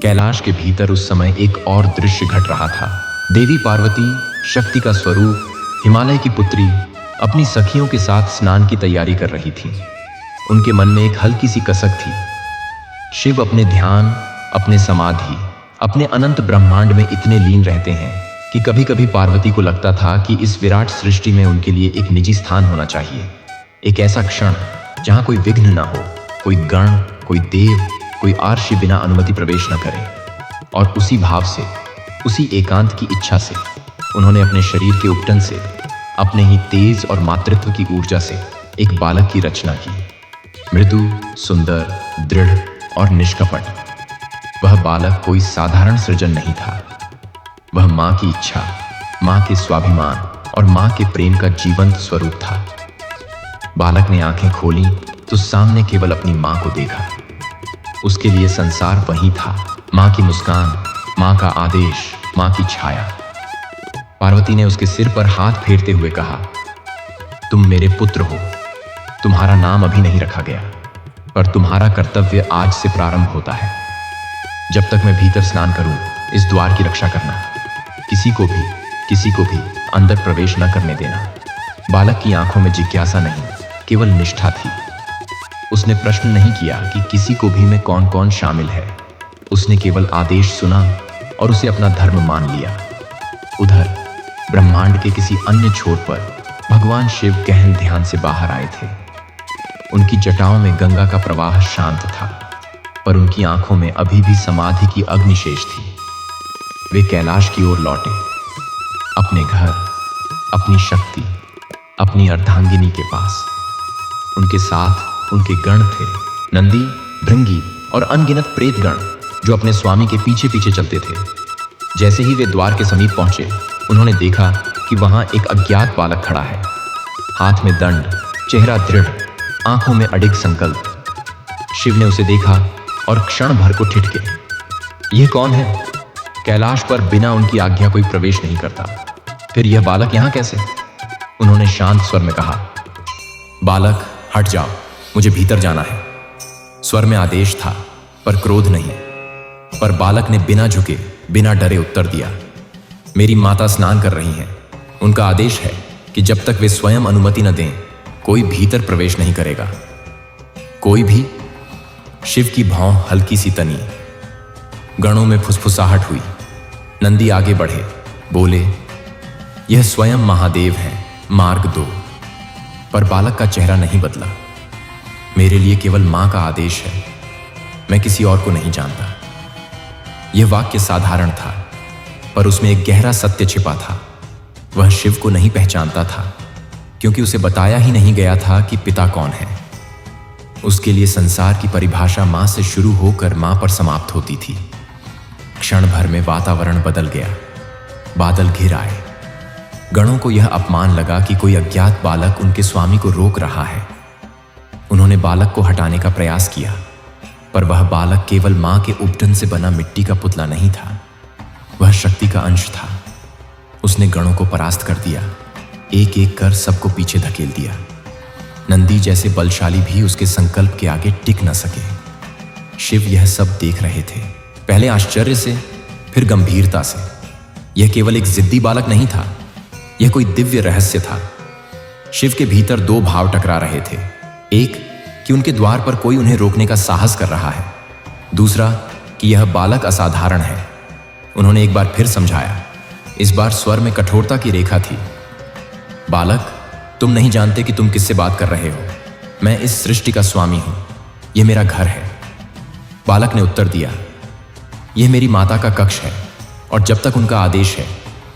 कैलाश के भीतर उस समय एक और दृश्य घट रहा था। देवी पार्वती, शक्ति का स्वरूप, हिमालय की पुत्री, अपनी सखियों के साथ स्नान की तैयारी कर रही थी। उनके मन में एक हल्की सी कसक थी। शिव अपने ध्यान, अपने समाधि, अपने अनंत ब्रह्मांड में इतने लीन रहते हैं कि कभी कभी पार्वती को लगता था कि इस विराट सृष्टि में उनके लिए एक निजी स्थान होना चाहिए। एक ऐसा क्षण जहां कोई विघ्न ना हो, कोई गण, कोई देव, कोई आर्षि बिना अनुमति प्रवेश न करे। और उसी भाव से, उसी एकांत की इच्छा से उन्होंने अपने शरीर के उपटन से, अपने ही तेज और मातृत्व की ऊर्जा से एक बालक की रचना की। मृदु, सुंदर, दृढ़ और निष्कपट। वह बालक कोई साधारण सृजन नहीं था। वह मां की इच्छा, मां के स्वाभिमान और मां के प्रेम का जीवंत स्वरूप था। बालक ने आंखें खोली तो सामने केवल अपनी मां को देखा। उसके लिए संसार वही था, मां की मुस्कान, मां का आदेश, मां की छाया। पार्वती ने उसके सिर पर हाथ फेरते हुए कहा, तुम मेरे पुत्र हो। तुम्हारा नाम अभी नहीं रखा गया, पर तुम्हारा कर्तव्य आज से प्रारंभ होता है। जब तक मैं भीतर स्नान करूं, इस द्वार की रक्षा करना। किसी को भी अंदर प्रवेश न करने देना। बालक की आंखों में जिज्ञासा नहीं, केवल निष्ठा थी। उसने प्रश्न नहीं किया कि किसी को भी में कौन कौन शामिल है। उसने केवल आदेश सुना और उसे अपना धर्म मान लिया। उधर ब्रह्मांड के किसी अन्य छोर पर भगवान शिव गहन ध्यान से बाहर आए थे। उनकी जटाओं में गंगा का प्रवाह शांत था, पर उनकी आंखों में अभी भी समाधि की अग्नि शेष थी। वे कैलाश की ओर लौटे, अपने घर, अपनी शक्ति, अपनी अर्धांगिनी के पास। उनके साथ उनके गण थे, नंदी, भृंगी और अनगिनत प्रेतगण, जो अपने स्वामी के पीछे पीछे चलते थे। जैसे ही वे द्वार के समीप पहुंचे, उन्होंने देखा कि वहां एक अज्ञात बालक खड़ा है। हाथ में दंड, चेहरा दृढ़, आंखों में अडिग संकल्प। शिव ने उसे देखा और क्षण भर को ठिठके। यह कौन है? कैलाश पर बिना उनकी आज्ञा कोई प्रवेश नहीं करता। फिर यह बालक यहां कैसे? उन्होंने शांत स्वर में कहा, बालक हट जाओ, मुझे भीतर जाना है। स्वर में आदेश था, पर क्रोध नहीं। पर बालक ने बिना झुके, बिना डरे उत्तर दिया, मेरी माता स्नान कर रही हैं। उनका आदेश है कि जब तक वे स्वयं अनुमति न दें, कोई भीतर प्रवेश नहीं करेगा। कोई भी? शिव की भौं हल्की सी तनी। गणों में फुसफुसाहट हुई। नंदी आगे बढ़े, बोले, यह स्वयं महादेव हैं, मार्ग दो। पर बालक का चेहरा नहीं बदला। मेरे लिए केवल मां का आदेश है, मैं किसी और को नहीं जानता। यह वाक्य साधारण था, पर उसमें एक गहरा सत्य छिपा था। वह शिव को नहीं पहचानता था, क्योंकि उसे बताया ही नहीं गया था कि पिता कौन है। उसके लिए संसार की परिभाषा मां से शुरू होकर मां पर समाप्त होती थी। क्षण भर में वातावरण बदल गया। बादल घिर आए। गणों को यह अपमान लगा कि कोई अज्ञात बालक उनके स्वामी को रोक रहा है। उन्होंने बालक को हटाने का प्रयास किया, पर वह बालक केवल मां के उपटन से बना मिट्टी का पुतला नहीं था। वह शक्ति का अंश था। उसने गणों को परास्त कर दिया, एक एक कर सबको पीछे धकेल दिया। नंदी जैसे बलशाली भी उसके संकल्प के आगे टिक न सके। शिव यह सब देख रहे थे, पहले आश्चर्य से, फिर गंभीरता से। यह केवल एक जिद्दी बालक नहीं था, यह कोई दिव्य रहस्य था। शिव के भीतर दो भाव टकरा रहे थे। एक कि उनके द्वार पर कोई उन्हें रोकने का साहस कर रहा है। दूसरा कि यह बालक असाधारण है। उन्होंने एक बार फिर समझाया। इस बार स्वर में कठोरता की रेखा थी। बालक, तुम नहीं जानते कि तुम किससे बात कर रहे हो। मैं इस सृष्टि का स्वामी हूं। यह मेरा घर है। बालक ने उत्तर दिया, यह मेरी माता का कक्ष है, और जब तक उनका आदेश है,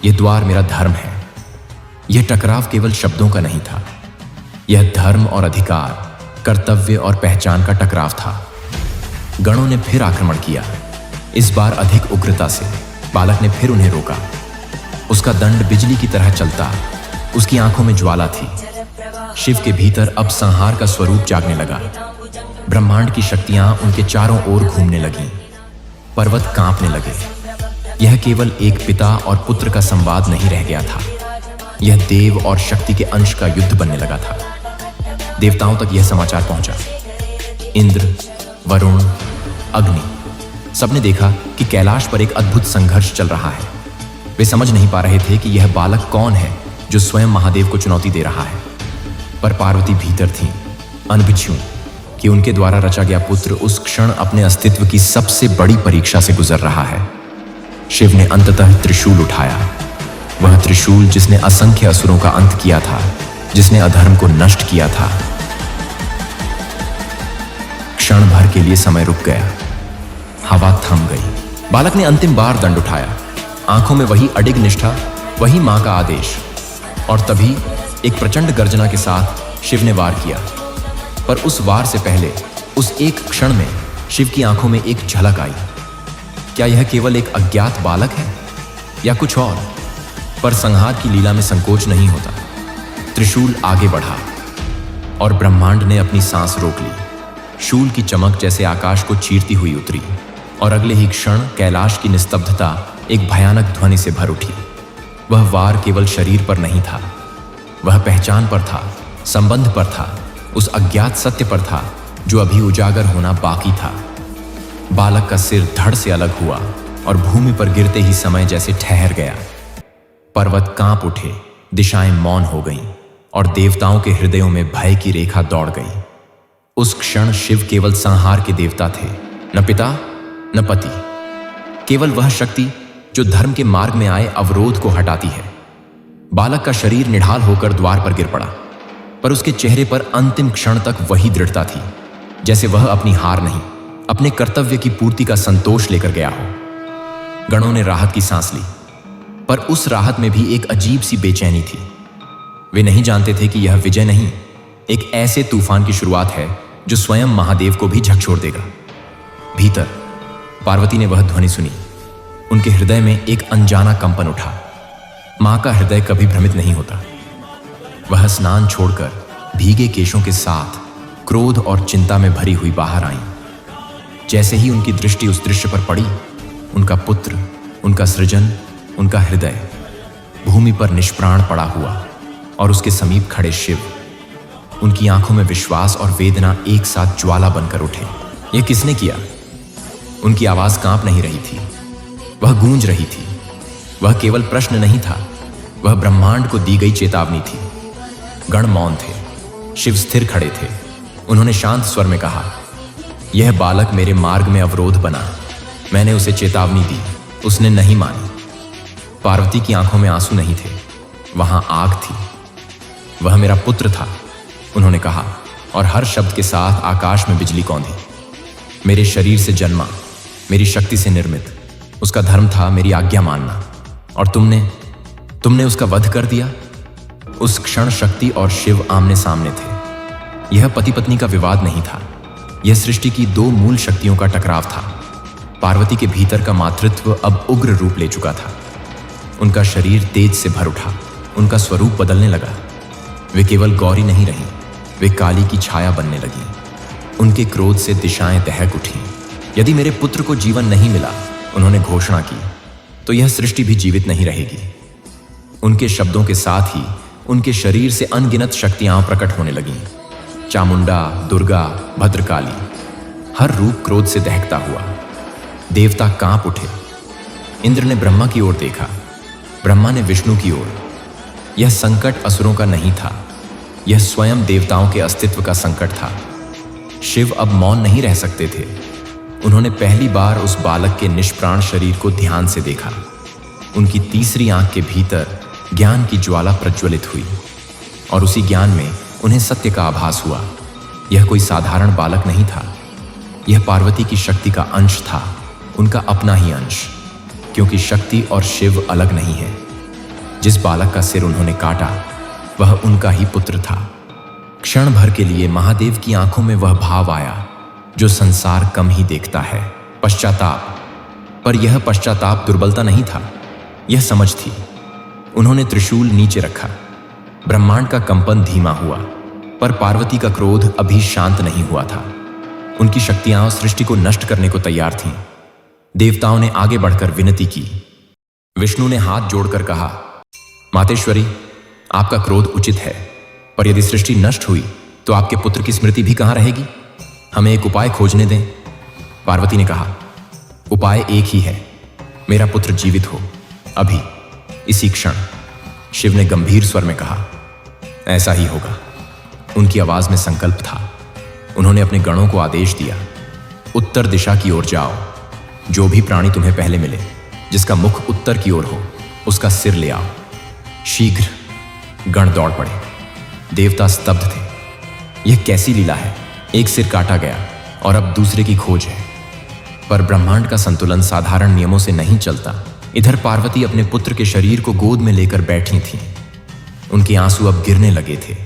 यह द्वार मेरा धर्म है। यह टकराव केवल शब्दों का नहीं था। यह धर्म और अधिकार, कर्तव्य और पहचान का टकराव था। गणों ने फिर आक्रमण किया, इस बार अधिक उग्रता से। बालक ने फिर उन्हें रोका। उसका दंड बिजली की तरह चलता, उसकी आंखों में ज्वाला थी। शिव के भीतर अब संहार का स्वरूप जागने लगा। ब्रह्मांड की शक्तियां उनके चारों ओर घूमने लगीं। पर्वत कांपने लगे। यह केवल एक पिता और पुत्र का संवाद नहीं रह गया था, यह देव और शक्ति के अंश का युद्ध बनने लगा था। देवताओं तक यह समाचार पहुंचा। इंद्र, वरुण, अग्नि, सबने देखा कि कैलाश पर एक अद्भुत संघर्ष चल रहा है। वे समझ नहीं पा रहे थे कि यह बालक कौन है जो स्वयं महादेव को चुनौती दे रहा है। पर पार्वती भीतर थी, अनभिज्ञ कि उनके द्वारा रचा गया पुत्र उस क्षण अपने अस्तित्व की सबसे बड़ी परीक्षा से गुजर रहा है। शिव ने अंततः त्रिशूल उठाया, वह त्रिशूल जिसने असंख्य असुरों का अंत किया था, जिसने अधर्म को नष्ट किया था। क्षण भर के लिए समय रुक गया, हवा थम गई। बालक ने अंतिम बार दंड उठाया, आंखों में वही अडिग निष्ठा, वही मां का आदेश। और तभी एक प्रचंड गर्जना के साथ शिव ने वार किया। पर उस वार से पहले, उस एक क्षण में शिव की आंखों में एक झलक आई। क्या यह केवल एक अज्ञात बालक है या कुछ और? पर संहार की लीला में संकोच नहीं होता। त्रिशूल आगे बढ़ा और ब्रह्मांड ने अपनी सांस रोक ली। शूल की चमक जैसे आकाश को चीरती हुई उतरी और अगले ही क्षण कैलाश की निस्तब्धता एक भयानक ध्वनि से भर उठी। वह वार केवल शरीर पर नहीं था, वह पहचान पर था, संबंध पर था, उस अज्ञात सत्य पर था जो अभी उजागर होना बाकी था। बालक का सिर धड़ से अलग हुआ और भूमि पर गिरते ही समय जैसे ठहर गया। पर्वत कांप उठे, दिशाएं मौन हो गईं और देवताओं के हृदयों में भय की रेखा दौड़ गई। उस क्षण शिव केवल संहार के देवता थे, न पिता न पति, केवल वह शक्ति जो धर्म के मार्ग में आए अवरोध को हटाती है। बालक का शरीर निढाल होकर द्वार पर गिर पड़ा, पर उसके चेहरे पर अंतिम क्षण तक वही दृढ़ता थी, जैसे वह अपनी हार नहीं, अपने कर्तव्य की पूर्ति का संतोष लेकर गया हो। गणों ने राहत की सांस ली, पर उस राहत में भी एक अजीब सी बेचैनी थी। वे नहीं जानते थे कि यह विजय नहीं, एक ऐसे तूफान की शुरुआत है जो स्वयं महादेव को भी झकझोर देगा। भीतर पार्वती ने वह ध्वनि सुनी। उनके हृदय में एक अनजाना कंपन उठा। मां का हृदय कभी भ्रमित नहीं होता। वह स्नान छोड़कर भीगे केशों के साथ क्रोध और चिंता में भरी हुई बाहर आईं। जैसे ही उनकी दृष्टि उस दृश्य पर पड़ी, उनका पुत्र, उनका सृजन, उनका हृदय भूमि पर निष्प्राण पड़ा हुआ और उसके समीप खड़े शिव। उनकी आंखों में विश्वास और वेदना एक साथ ज्वाला बनकर उठे। यह किसने किया? उनकी आवाज कांप नहीं रही थी, वह गूंज रही थी। वह केवल प्रश्न नहीं था, वह ब्रह्मांड को दी गई चेतावनी थी। गण मौन थे, शिव स्थिर खड़े थे। उन्होंने शांत स्वर में कहा, यह बालक मेरे मार्ग में अवरोध बना, मैंने उसे चेतावनी दी, उसने नहीं मानी। पार्वती की आंखों में आंसू नहीं थे, वहां आग थी। वह मेरा पुत्र था, उन्होंने कहा, और हर शब्द के साथ आकाश में बिजली कौंधी। मेरे शरीर से जन्मा, मेरी शक्ति से निर्मित, उसका धर्म था मेरी आज्ञा मानना, और तुमने उसका वध कर दिया। उस क्षण शक्ति और शिव आमने सामने थे। यह पति पत्नी का विवाद नहीं था, यह सृष्टि की दो मूल शक्तियों का टकराव था। पार्वती के भीतर का मातृत्व अब उग्र रूप ले चुका था। उनका शरीर तेज से भर उठा, उनका स्वरूप बदलने लगा। वे केवल गौरी नहीं रहीं, वे काली की छाया बनने लगी। उनके क्रोध से दिशाएं दहक उठी। यदि मेरे पुत्र को जीवन नहीं मिला, उन्होंने घोषणा की, तो यह सृष्टि भी जीवित नहीं रहेगी। उनके शब्दों के साथ ही उनके शरीर से अनगिनत शक्तियां प्रकट होने लगीं। चामुंडा, दुर्गा, भद्रकाली, हर रूप क्रोध से दहकता हुआ। देवता कांप उठे। इंद्र ने ब्रह्मा की ओर देखा, ब्रह्मा ने विष्णु की ओर। यह संकट असुरों का नहीं था, यह स्वयं देवताओं के अस्तित्व का संकट था। शिव अब मौन नहीं रह सकते थे। उन्होंने पहली बार उस बालक के निष्प्राण शरीर को ध्यान से देखा। उनकी तीसरी आंख के भीतर ज्ञान की ज्वाला प्रज्वलित हुई, और उसी ज्ञान में उन्हें सत्य का आभास हुआ। यह कोई साधारण बालक नहीं था, यह पार्वती की शक्ति का अंश था, उनका अपना ही अंश, क्योंकि शक्ति और शिव अलग नहीं है। जिस बालक का सिर उन्होंने काटा, वह उनका ही पुत्र था। क्षण भर के लिए महादेव की आंखों में वह भाव आया जो संसार कम ही देखता है, पश्चाताप। पर यह पश्चाताप दुर्बलता नहीं था, यह समझ थी। उन्होंने त्रिशूल नीचे रखा। ब्रह्मांड का कंपन धीमा हुआ, पर पार्वती का क्रोध अभी शांत नहीं हुआ था। उनकी शक्तियां सृष्टि को नष्ट करने को तैयार थीं। देवताओं ने आगे बढ़कर विनती की। विष्णु ने हाथ जोड़कर कहा, मातेश्वरी, आपका क्रोध उचित है, पर यदि सृष्टि नष्ट हुई तो आपके पुत्र की स्मृति भी कहां रहेगी? हमें एक उपाय खोजने दें। पार्वती ने कहा, उपाय एक ही है, मेरा पुत्र जीवित हो, अभी, इसी क्षण। शिव ने गंभीर स्वर में कहा। ऐसा ही होगा। उनकी आवाज में संकल्प था। उन्होंने अपने गणों को आदेश दिया, उत्तर दिशा की ओर जाओ। जो भी प्राणी तुम्हें पहले मिले, जिसका मुख उत्तर की ओर हो, उसका सिर ले आओ। शीघ्र गण दौड़ पड़े। देवता स्तब्ध थे। यह कैसी लीला है? एक सिर काटा गया और अब दूसरे की खोज है। पर ब्रह्मांड का संतुलन साधारण नियमों से नहीं चलता। इधर पार्वती अपने पुत्र के शरीर को गोद में लेकर बैठी थीं। उनके आंसू अब गिरने लगे थे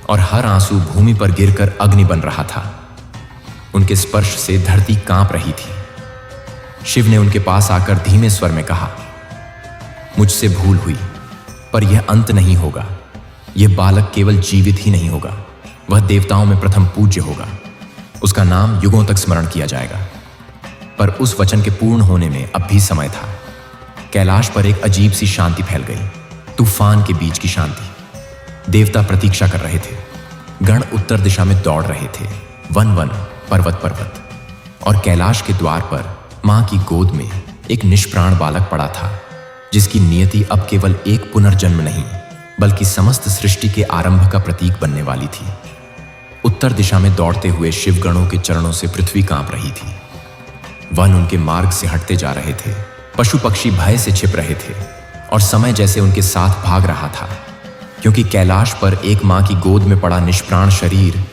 और हर आंसू भूमि पर गिरकर अग्नि बन रहा था। उनके स्पर्श से धरती कांप रही थी। शिव ने उनके पास आकर धीमे स्वर में कहा, मुझसे भूल हुई, पर यह अंत नहीं होगा। यह बालक केवल जीवित ही नहीं होगा, वह देवताओं में प्रथम पूज्य होगा। उसका नाम युगों तक स्मरण किया जाएगा। पर उस वचन के पूर्ण होने में अब भी समय था। कैलाश पर एक अजीब सी शांति फैल गई, तूफान के बीच की शांति। देवता प्रतीक्षा कर रहे थे। गण उत्तर दिशा में दौड़ रहे थे, वन वन, पर्वत पर्वत। और कैलाश के द्वार पर मां की गोद में एक निष्प्राण बालक पड़ा था, जिसकी नियति अब केवल एक पुनर्जन्म नहीं, बल्कि समस्त सृष्टि के आरंभ का प्रतीक बनने वाली थी। उत्तर दिशा में दौड़ते हुए शिवगणों के चरणों से पृथ्वी कांप रही थी। वन उनके मार्ग से हटते जा रहे थे। पशु पक्षी भय से छिप रहे थे और समय जैसे उनके साथ भाग रहा था, क्योंकि कैलाश पर एक मां की गोद में पड़ा निष्प्राण शरीर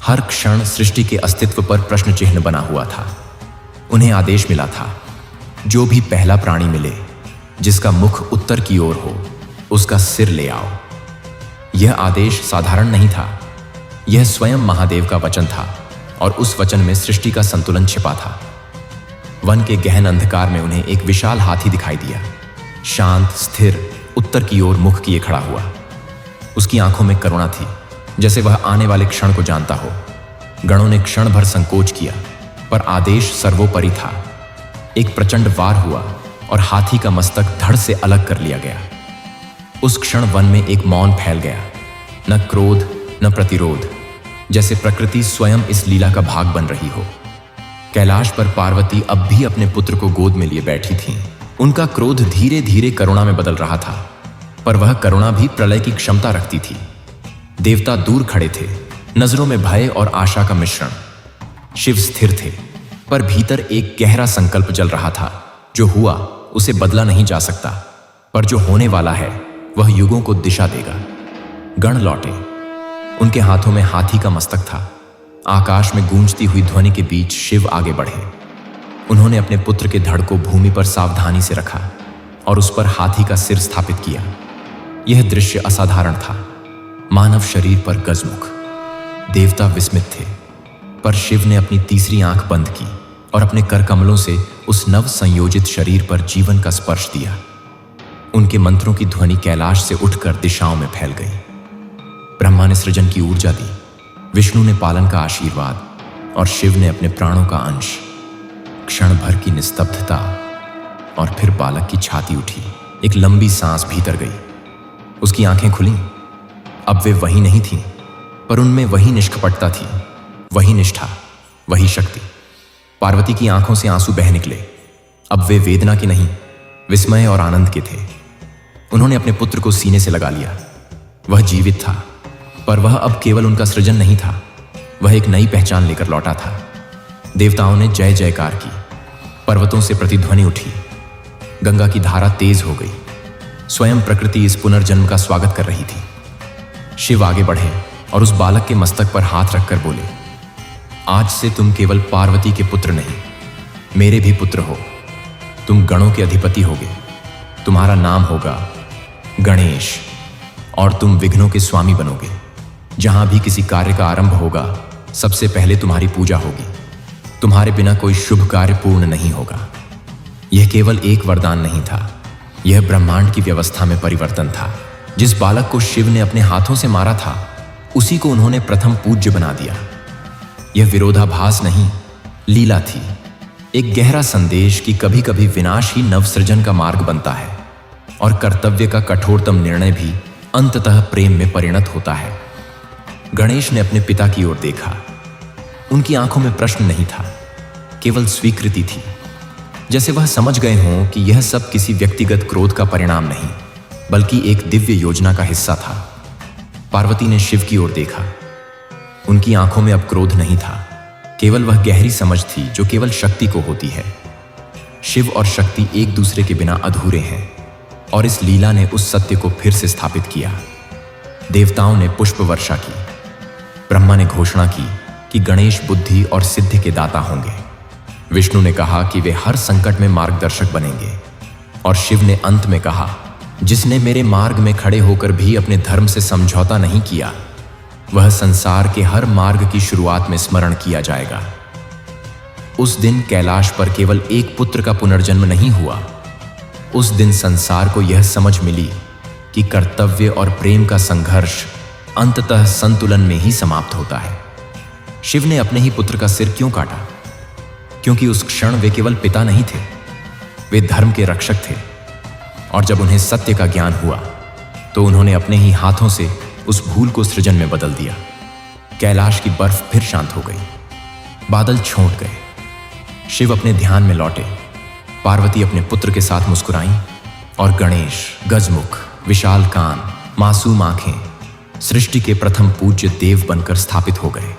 हर क्षण सृष्टि के अस्तित्व पर प्रश्न चिन्ह बना हुआ था। उन्हें आदेश मिला था, जो भी पहला प्राणी मिले, जिसका मुख उत्तर की ओर हो, उसका सिर ले आओ। यह आदेश साधारण नहीं था। यह स्वयं महादेव का वचन था और उस वचन में सृष्टि का संतुलन छिपा था। वन के गहन अंधकार में उन्हें एक विशाल हाथी दिखाई दिया, शांत, स्थिर, उत्तर की ओर मुख किए खड़ा हुआ। उसकी आंखों में करुणा थी, जैसे वह आने वाले क्षण को जानता हो। गणों ने क्षण भर संकोच किया, पर आदेश सर्वोपरि था। एक प्रचंड वार हुआ और हाथी का मस्तक धड़ से अलग कर लिया गया। उस क्षण वन में एक मौन फैल गया, न क्रोध न प्रतिरोध, जैसे प्रकृति स्वयं इस लीला का भाग बन रही हो। कैलाश पर पार्वती अब भी अपने पुत्र को गोद में लिए बैठी थीं। उनका क्रोध धीरे धीरे करुणा में बदल रहा था, पर वह करुणा भी प्रलय की क्षमता रखती थी। देवता दूर खड़े थे, नजरों में भय और आशा का मिश्रण। शिव स्थिर थे, पर भीतर एक गहरा संकल्प जल रहा था। जो हुआ उसे बदला नहीं जा सकता, पर जो होने वाला है वह युगों को दिशा देगा। गण लौटे। उनके हाथों में हाथी का मस्तक था। आकाश में गूंजती हुई ध्वनि के बीच शिव आगे बढ़े। उन्होंने अपने पुत्र के धड़ को भूमि पर सावधानी से रखा और उस पर हाथी का सिर स्थापित किया। यह दृश्य असाधारण था। मानव शरीर पर गजमुख। देवता विस्मित थे, पर शिव ने अपनी तीसरी आंख बंद की और अपने कर कमलों से उस नव संयोजित शरीर पर जीवन का स्पर्श दिया। उनके मंत्रों की ध्वनि कैलाश से उठकर दिशाओं में फैल गई। ब्रह्मा ने सृजन की ऊर्जा दी, विष्णु ने पालन का आशीर्वाद और शिव ने अपने प्राणों का अंश। क्षण भर की निस्तब्धता और फिर बालक की छाती उठी। एक लंबी सांस भीतर गई। उसकी आंखें खुलीं। अब वे वही नहीं थीं, पर उनमें वही निष्कपटता थी, वही निष्ठा, वही शक्ति। पार्वती की आंखों से आंसू बह निकले। अब वे वेदना के नहीं, विस्मय और आनंद के थे। उन्होंने अपने पुत्र को सीने से लगा लिया। वह जीवित था, पर वह अब केवल उनका सृजन नहीं था, वह एक नई पहचान लेकर लौटा था। देवताओं ने जय जयकार की। पर्वतों से प्रतिध्वनि उठी। गंगा की धारा तेज हो गई। स्वयं प्रकृति इस पुनर्जन्म का स्वागत कर रही थी। शिव आगे बढ़े और उस बालक के मस्तक पर हाथ रखकर बोले, आज से तुम केवल पार्वती के पुत्र नहीं, मेरे भी पुत्र हो। तुम गणों के अधिपति होगे। तुम्हारा नाम होगा गणेश और तुम विघ्नों के स्वामी बनोगे। जहां भी किसी कार्य का आरंभ होगा, सबसे पहले तुम्हारी पूजा होगी। तुम्हारे बिना कोई शुभ कार्य पूर्ण नहीं होगा। यह केवल एक वरदान नहीं था, यह ब्रह्मांड की व्यवस्था में परिवर्तन था। जिस बालक को शिव ने अपने हाथों से मारा था, उसी को उन्होंने प्रथम पूज्य बना दिया। यह विरोधाभास नहीं, लीला थी। एक गहरा संदेश कि कभी कभी विनाश ही नवसृजन का मार्ग बनता है और कर्तव्य का कठोरतम निर्णय भी अंततः प्रेम में परिणत होता है। गणेश ने अपने पिता की ओर देखा। उनकी आंखों में प्रश्न नहीं था, केवल स्वीकृति थी। जैसे वह समझ गए हों कि यह सब किसी व्यक्तिगत क्रोध का परिणाम नहीं, बल्कि एक दिव्य योजना का हिस्सा था। पार्वती ने शिव की ओर देखा। उनकी आंखों में अब क्रोध नहीं था, केवल वह गहरी समझ थी जो केवल शक्ति को होती है। शिव और शक्ति एक दूसरे के बिना अधूरे हैं, और इस लीला ने उस सत्य को फिर से स्थापित किया। देवताओं ने पुष्प वर्षा की। ब्रह्मा ने घोषणा की कि गणेश बुद्धि और सिद्धि के दाता होंगे। विष्णु ने कहा कि वे हर संकट में मार्गदर्शक बनेंगे, और शिव ने अंत में कहा, जिसने मेरे मार्ग में खड़े होकर भी अपने धर्म से समझौता नहीं किया, वह संसार के हर मार्ग की शुरुआत में स्मरण किया जाएगा। उस दिन कैलाश पर केवल एक पुत्र का पुनर्जन्म नहीं हुआ। उस दिन संसार को यह समझ मिली कि कर्तव्य और प्रेम का संघर्ष अंततः संतुलन में ही समाप्त होता है। शिव ने अपने ही पुत्र का सिर क्यों काटा? क्योंकि उस क्षण वे केवल पिता नहीं थे, वे धर्म के रक्षक थे। और जब उन्हें सत्य का ज्ञान हुआ तो उन्होंने अपने ही हाथों से उस भूल को सृजन में बदल दिया। कैलाश की बर्फ फिर शांत हो गई, बादल छोंट गए, शिव अपने ध्यान में लौटे, पार्वती अपने पुत्र के साथ मुस्कुराई, और गणेश गजमुख, विशाल कान, मासूम आंखें, सृष्टि के प्रथम पूज्य देव बनकर स्थापित हो गए।